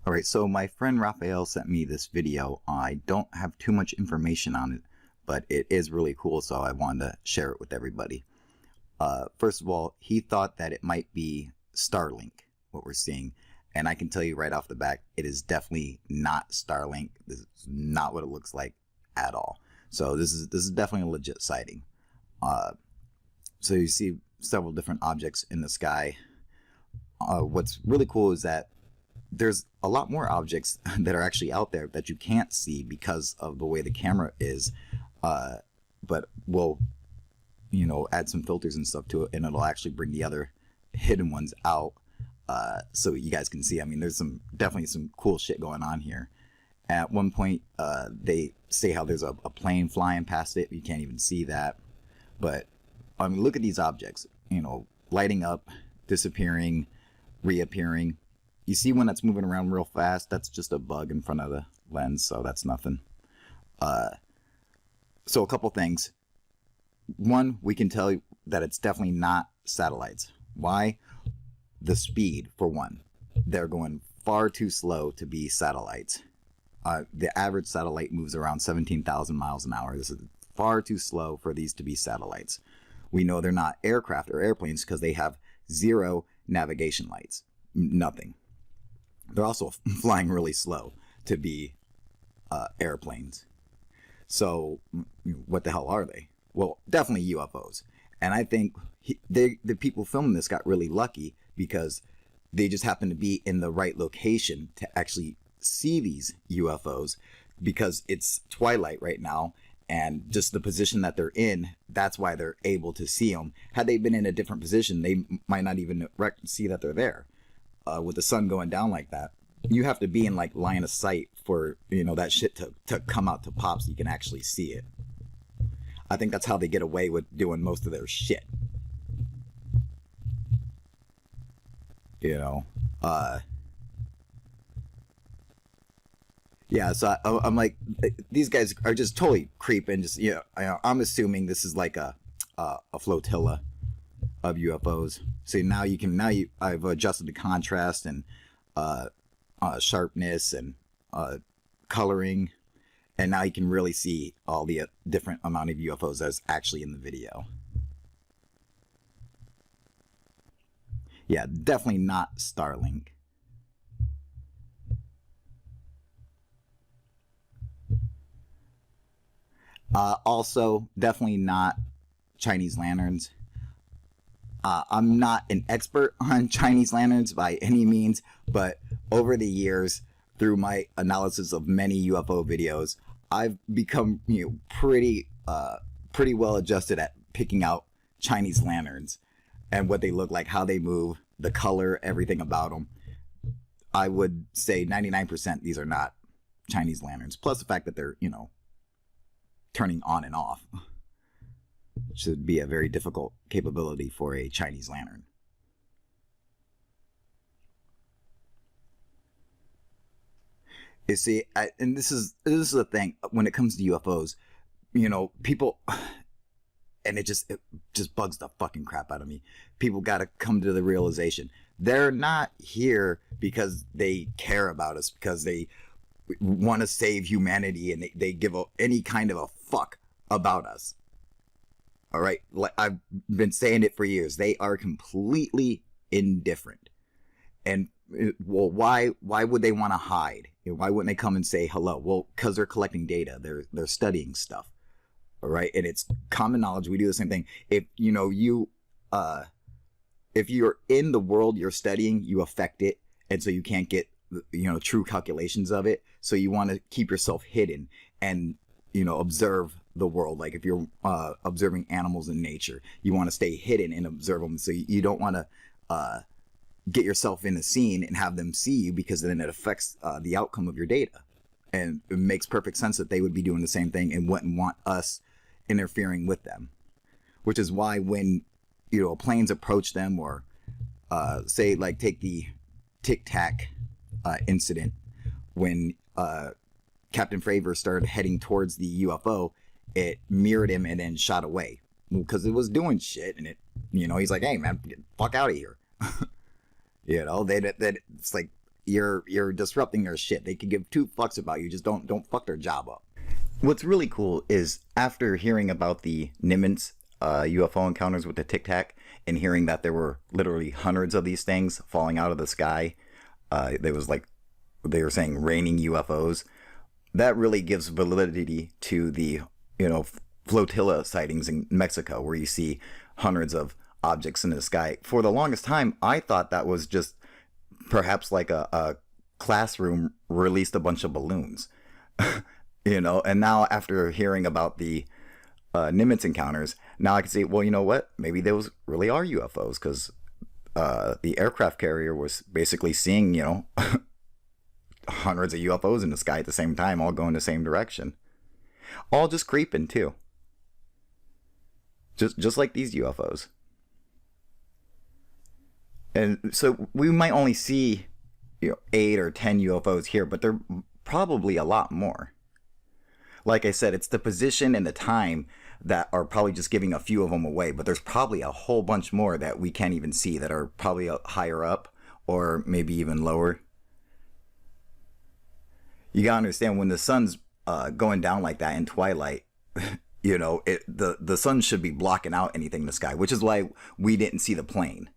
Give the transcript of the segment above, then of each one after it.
Alright, so my friend Raphael sent me this video. I don't have too much information on it, but it is really cool, so I wanted to share it with everybody. First of all, he thought that it might be Starlink, what we're seeing. And I can tell you right off the bat, it is definitely not Starlink. This is not what it looks like at all. So this is definitely a legit sighting. So you see several different objects in the sky. What's really cool is that there's a lot more objects that are actually out there that you can't see because of the way the camera is. But we'll, add some filters and stuff to it, and it'll actually bring the other hidden ones out, so you guys can see. I mean, there's definitely some cool shit going on here. At one point, they say how there's a plane flying past it. You can't even see that. But I mean, look at these objects, lighting up, disappearing, reappearing. You see one that's moving around real fast, that's just a bug in front of the lens, so that's nothing. So a couple things. One, we can tell you that it's definitely not satellites. Why? The speed, for one. They're going far too slow to be satellites. The average satellite moves around 17,000 miles an hour. This is far too slow for these to be satellites. We know they're not aircraft or airplanes because they have zero navigation lights. Nothing. They're also flying really slow to be airplanes. So what the hell are they? Well, definitely UFOs. And I think the people filming this got really lucky because they just happened to be in the right location to actually see these UFOs, because it's twilight right now, and just the position that they're in, that's why they're able to see them. Had they been in a different position, they might not even see that they're there. With the sun going down like that, you have to be in like line of sight for that shit to come out to pop so you can actually see it. I think that's how they get away with doing most of their shit. Yeah, so I'm like, these guys are just totally creeping. Just I'm assuming this is like a flotilla of UFOs. So I've adjusted the contrast and sharpness and coloring, and now you can really see all the different amount of UFOs that's actually in the video. Yeah, definitely not Starlink. Also, definitely not Chinese lanterns. I'm not an expert on Chinese lanterns by any means, but over the years, through my analysis of many UFO videos, I've become pretty well adjusted at picking out Chinese lanterns and what they look like, how they move, the color, everything about them. I would say 99% these are not Chinese lanterns. Plus the fact that they're turning on and off. Should be a very difficult capability for a Chinese lantern. You see, and this is the thing when it comes to UFOs. People, and it just bugs the fucking crap out of me. People got to come to the realization they're not here because they care about us, because they want to save humanity, and they give any kind of a fuck about us. All right, I've been saying it for years. They are completely indifferent. And well, why would they want to hide? Why wouldn't they come and say hello? Well, because they're collecting data. They're studying stuff. All right, and it's common knowledge. We do the same thing. If if you're in the world you're studying, you affect it, and so you can't get true calculations of it. So you want to keep yourself hidden and observe the world. Like if you're observing animals in nature, you want to stay hidden and observe them. So you don't want to get yourself in the scene and have them see you, because then it affects the outcome of your data. And it makes perfect sense that they would be doing the same thing and wouldn't want us interfering with them. Which is why when planes approach them, or say like take the Tic Tac incident, when Captain Fravor started heading towards the UFO, it mirrored him and then shot away because it was doing shit, and he's like, hey man, get the fuck out of here. It's like you're disrupting their shit. They could give two fucks about you. Just don't fuck their job up. What's really cool is after hearing about the Nimitz UFO encounters with the Tic Tac and hearing that there were literally hundreds of these things falling out of the sky, there was like they were saying raining UFOs. That really gives validity to the flotilla sightings in Mexico, where you see hundreds of objects in the sky. For the longest time, I thought that was just perhaps like a classroom released a bunch of balloons. And now after hearing about the Nimitz encounters, now I can see, well, you know what? Maybe those really are UFOs, because the aircraft carrier was basically seeing, hundreds of UFOs in the sky at the same time, all going the same direction. All just creeping too. Just like these UFOs. And so we might only see 8 or 10 UFOs here, but they're probably a lot more. Like I said, it's the position and the time that are probably just giving a few of them away, but there's probably a whole bunch more that we can't even see that are probably higher up or maybe even lower. You gotta understand, when the sun's going down like that in twilight, the sun should be blocking out anything in the sky, which is why we didn't see the plane.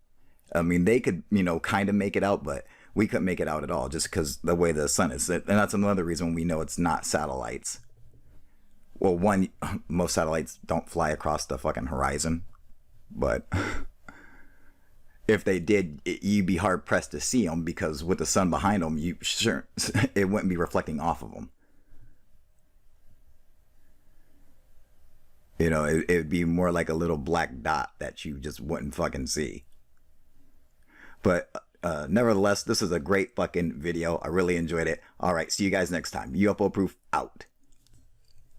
I mean, they could, kind of make it out, but we couldn't make it out at all just because the way the sun is. And that's another reason we know it's not satellites. Well, one, most satellites don't fly across the fucking horizon, but if they did, you'd be hard pressed to see them, because with the sun behind them, it wouldn't be reflecting off of them. It would be more like a little black dot that you just wouldn't fucking see. But nevertheless, this is a great fucking video. I really enjoyed it. All right, see you guys next time. UFO Proof out.